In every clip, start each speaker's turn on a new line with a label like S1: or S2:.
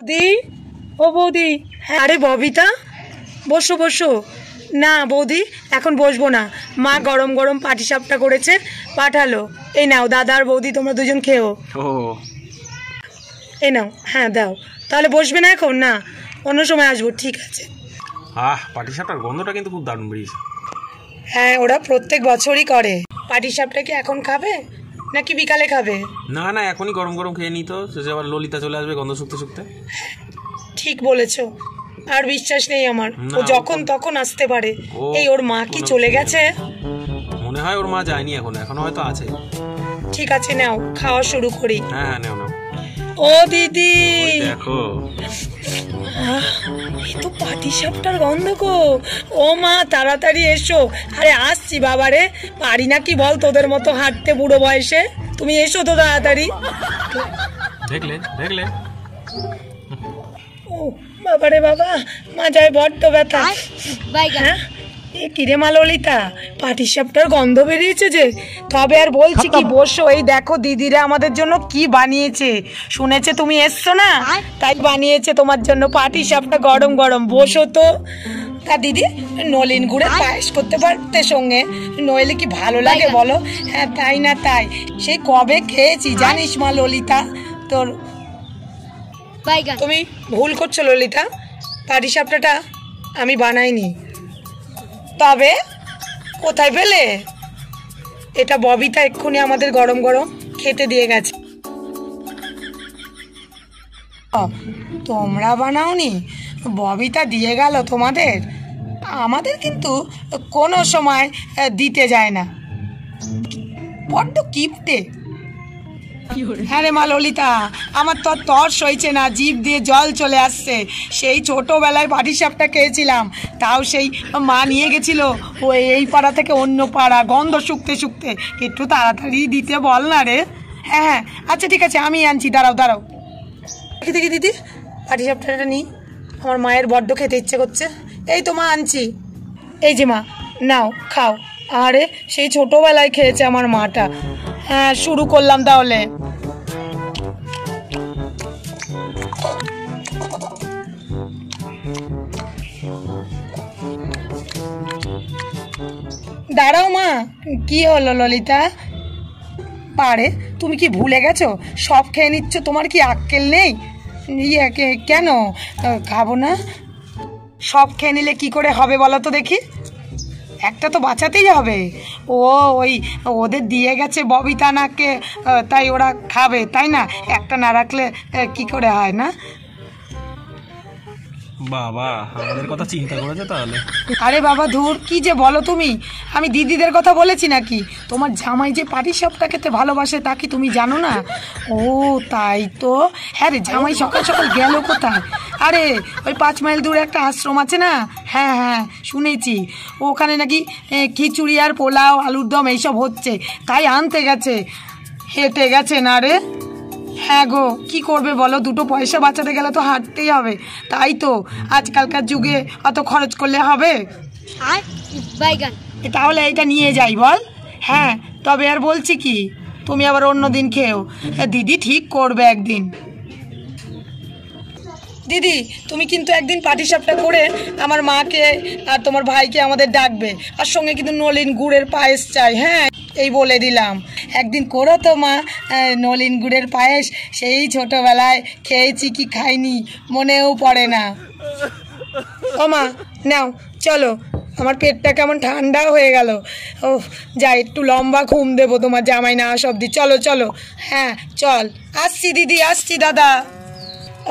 S1: দি ও বৌদি, হ্যাঁ আরে ববিতা বসো বসো। না বৌদি এখন বসবো না, মা গরম গরম পাটিসাপটা করেছে পাঠালো, এই নাও দাদা আর বৌদি তোমরা দুজন খেও।
S2: ও
S1: এই নাও, হ্যাঁ দাও। তাহলে বসবে না এখন? না অন্য সময় আসবো। ঠিক আছে।
S2: পাটিসাপটার গন্ধটা কিন্তু খুব দারুণ বেরিয়েছে।
S1: হ্যাঁ ওরা প্রত্যেক বছরই করে। পাটিসাপটা কি এখন খাবে নাকি বিকালে খাবে?
S2: না না এখনই গরম গরম খেয়ে নিত, শেষে আবার ললিতা চলে আসবে গন্ধ শুকতে শুকতে।
S1: ঠিক বলেছো, আর বিশ্বাস নেই আমার, ও যখন তখন আসতে পারে। এই ওর মা কি চলে গেছে?
S2: মনে হয় ওর মা যায়নি এখনো হয়তো আছে।
S1: ঠিক আছে নাও খাওয়া শুরু করি।
S2: হ্যাঁ নাও নাও।
S1: ও দিদি
S2: দেখো
S1: এই তো পাটিসাপটার গন্ধ গো। ও মা তাড়াতাড়ি এসো। আরে আসছি বাবারে, পারি না কি বল তোদের মতো হাঁটতে বুড়ো বয়সে। তুমি এসো তো তাড়াতাড়ি।
S2: দেখলে দেখলে
S1: ও বাবারে বাবা, মাজায় বড্ড ব্যথা। হ্যাঁ এ কিরে মা ললিতা, পাটিসাপটার গন্ধ বেরিয়েছে যে। তবে আর বলছি কি, বসো। এই দেখো দিদিরা আমাদের জন্য কি বানিয়েছে। শুনেছে তুমি এসছো না, তাই বানিয়েছে তোমার জন্য পাটিসাপটা গরম গরম। বসো তো। তা দিদি নলিন গুড়ের পায়েস করতে পারতে সঙ্গে, নইলে কি ভালো লাগে বলো? হ্যাঁ তাই না তাই, সেই কবে খেয়েছি জানিস মা ললিতা। তোর তুমি ভুল করছো ললিতা, পাটিসাপটাটা আমি বানাইনি। তবে কোথায় পেলে? এটা ববিতা এক্ষুনি আমাদের গরম গরম খেতে দিয়ে গেছে। তোমরা বানাওনি, ববিতা দিয়ে গেল তোমাদের। আমাদের কিন্তু কোনো সময় দিতে যায় না, বড্ড কিপটে। হ্যাঁ রে মা ললিতা, আমার তো তর সইছে না, জিভ দিয়ে জল চলে আসছে। সেই ছোটোবেলায় পাটিসাপটা খেয়েছিলাম, তাও সেই মা নিয়ে গেছিল ও এই পাড়া থেকে অন্য পাড়া, গন্ধ শুকতে শুকতে। একটু তাড়াতাড়ি দিতে বল না রে। হ্যাঁ হ্যাঁ আচ্ছা ঠিক আছে, আমি আনছি, দাঁড়াও দাঁড়াও। দেখি দিদি পাটিসাপটাটা নিই, আমার মায়ের বড্ড খেতে ইচ্ছে করছে। এই তো মা আনছি, এই যে মা নাও খাও। আরে সেই ছোটোবেলায় খেয়েছে আমার মাটা। হ্যাঁ শুরু করলাম তাহলে। দাঁড়াও মা, কি হলো ললিতা? পারে তুমি কি ভুলে গেছো? সব খেয়ে নিচ্ছ, তোমার কি আক্কেল নেই? কেন খাবো না? সব খেয়ে নিলে কি করে হবে বলো তো দেখি? একটা তো বাঁচাতেই হবে। ওই ওদের দিয়ে গেছে ববিতা নাকে, তাই ওরা খাবে তাই না? একটা না রাখলে কি করে হয় না?
S2: বাবা আমাদের কথা চিন্তা করেছে তাহলে।
S1: আরে বাবা ধুর, কি যে বলো তুমি। আমি দিদিদের কথা বলেছি নাকি? তোমার জামাই যে পাটিসাপটা খেতে ভালোবাসে তা কি তুমি জানো না? ও তাই তো। হ্যাঁ রে, জামাই সকাল সকাল গেল কোথায়? আরে ওই 5 মাইল দূরে একটা আশ্রম আছে না? হ্যাঁ হ্যাঁ শুনেছি, ওখানে নাকি খিচুড়ি আর পোলাও আলুর দম এইসব হচ্ছে, তাই আনতে গেছে। হেঁটে গেছে না রে? হ্যাঁ গো, কি করবে বলো, দুটো পয়সা বাঁচাতে গেলে তো হাঁটতেই হবে। তাই তো, আজকালকার যুগে অত খরচ করলে হবে? তাহলে এটা নিয়ে যাই বল। হ্যাঁ তবে আর বলছি কি, তুমি আবার অন্য দিন খেও, দিদি ঠিক করবে একদিন। দিদি তুমি কিন্তু একদিন পাটিসাপটা করে আমার মাকে আর তোমার ভাইকে আমাদের ডাকবে, আর সঙ্গে কিন্তু নলিন গুড়ের পায়েস চাই। হ্যাঁ এই বলে দিলাম, একদিন করো তো মা নলিন গুড়ের পায়েস। সেই ছোটোবেলায় খেয়েছি কি খাইনি মনেও পড়ে না। ও মা নাও চলো, আমার পেটটা কেমন ঠান্ডা হয়ে গেল। ও যাই একটু লম্বা ঘুম দেবো তোমার জামাই না আসা অবধি। চলো চলো। হ্যাঁ চল, আসছি দিদি, আসছি দাদা।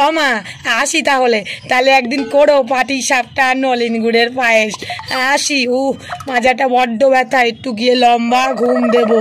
S1: ও মা আসি তাহলে, একদিন করো পাটিসাপটা নলিন গুড়ের পায়েস। আসি। মাজাটা বড্ড ব্যথা, একটু গিয়ে লম্বা ঘুম দেবো।